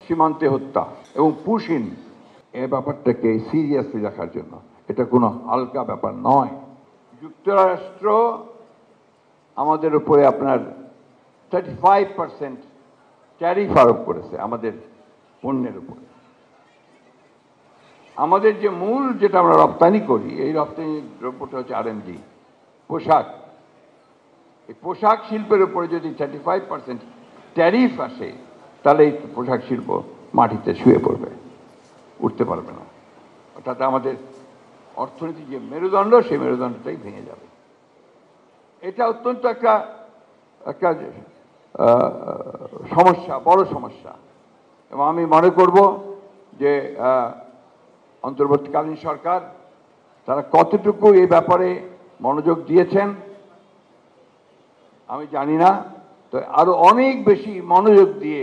সীমান্তে হত্যা এবং পুশিন এই ব্যাপারটাকে সিরিয়াসলি রাখার জন্য, এটা কোনো হালকা ব্যাপার নয়। যুক্তরাষ্ট্র আমাদের উপরে আপনার 35% ট্যারিফ আরোপ করেছে আমাদের পণ্যের উপরে। আমাদের যে মূল যেটা আমরা রপ্তানি করি, এই রপ্তানি দ্রব্যটা হচ্ছে আরএমজি, পোশাক। এই পোশাক শিল্পের উপরে যদি 35% ট্যারিফ আসে, তাহলে এই পোশাক শিল্প মাটিতে শুয়ে পড়বে, উঠতে পারবে না। অর্থাৎ আমাদের অর্থনীতির যে মেরুদণ্ড, সেই মেরুদণ্ডটাই ভেঙে যাবে। এটা অত্যন্ত একটা সমস্যা, বড় সমস্যা। এবং আমি মনে করব যে অন্তর্বর্তীকালীন সরকার তারা কতটুকু এই ব্যাপারে মনোযোগ দিয়েছেন আমি জানি না, তো আরো অনেক বেশি মনোযোগ দিয়ে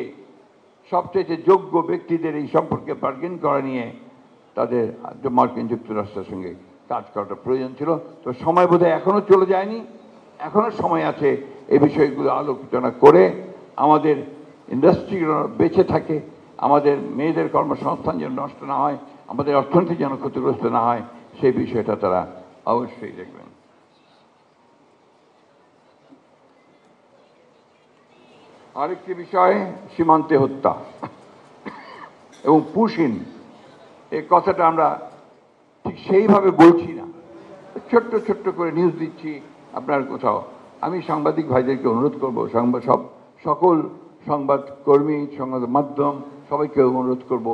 সবচেয়ে যোগ্য ব্যক্তিদের এই সম্পর্কে বার্গেন করা নিয়ে তাদের মার্কিন যুক্তরাষ্ট্রের সঙ্গে কাজ করাটা প্রয়োজন ছিল। তো সময় বোধহয় এখনো চলে যায়নি, এখনো সময় আছে এই বিষয়গুলো আলোচনা করে আমাদের ইন্ডাস্ট্রিগুলো বেঁচে থাকে, আমাদের মেয়েদের কর্মসংস্থান যেন নষ্ট না হয়, আমাদের অর্থনীতি যেন ক্ষতিগ্রস্ত না হয়, সেই বিষয়টা তারা অবশ্যই দেখবেন। আরেকটি বিষয় সীমান্তে হত্যা এবং পুশিন, এই কথাটা আমরা ঠিক সেইভাবে বলছি না, ছোট্ট ছোট্ট করে নিউজ দিচ্ছি আপনার কোথাও। আমি সাংবাদিক ভাইদেরকে অনুরোধ করবো, সকল সংবাদকর্মী, সংবাদ মাধ্যম সবাইকে অনুরোধ করব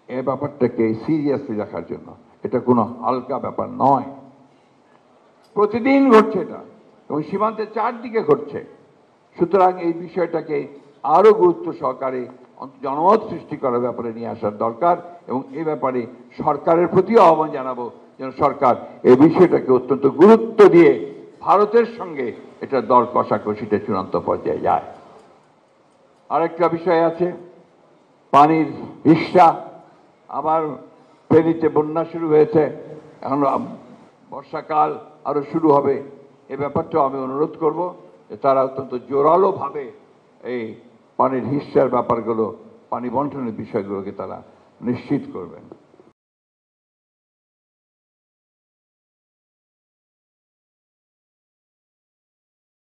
এ ব্যাপারটাকে সিরিয়াসলি রাখার জন্য। এটা কোনো হালকা ব্যাপার নয়, প্রতিদিন ঘটছে এটা এবং সীমান্তের চারদিকে ঘটছে। সুতরাং এই বিষয়টাকে আরো গুরুত্ব সহকারে জনমত সৃষ্টি করার ব্যাপারে নিয়ে আসার দরকার এবং এই ব্যাপারে সরকারের প্রতিও আহ্বান জানাবো যেন সরকার এই বিষয়টাকে অত্যন্ত গুরুত্ব দিয়ে ভারতের সঙ্গে এটা দর কষাকষিতে চূড়ান্ত পর্যায়ে যায়। আরেকটা বিষয় আছে পানির হিস্সা। আবার ফেনীতে বন্যা শুরু হয়েছে, এখন বর্ষাকাল আরো শুরু হবে। এ ব্যাপারটাও আমি অনুরোধ করব যে তারা অত্যন্ত জোরালোভাবে এই পানির হিস্সার ব্যাপারগুলো, পানি বন্টনের বিষয়গুলোকে তারা নিশ্চিত করবেন।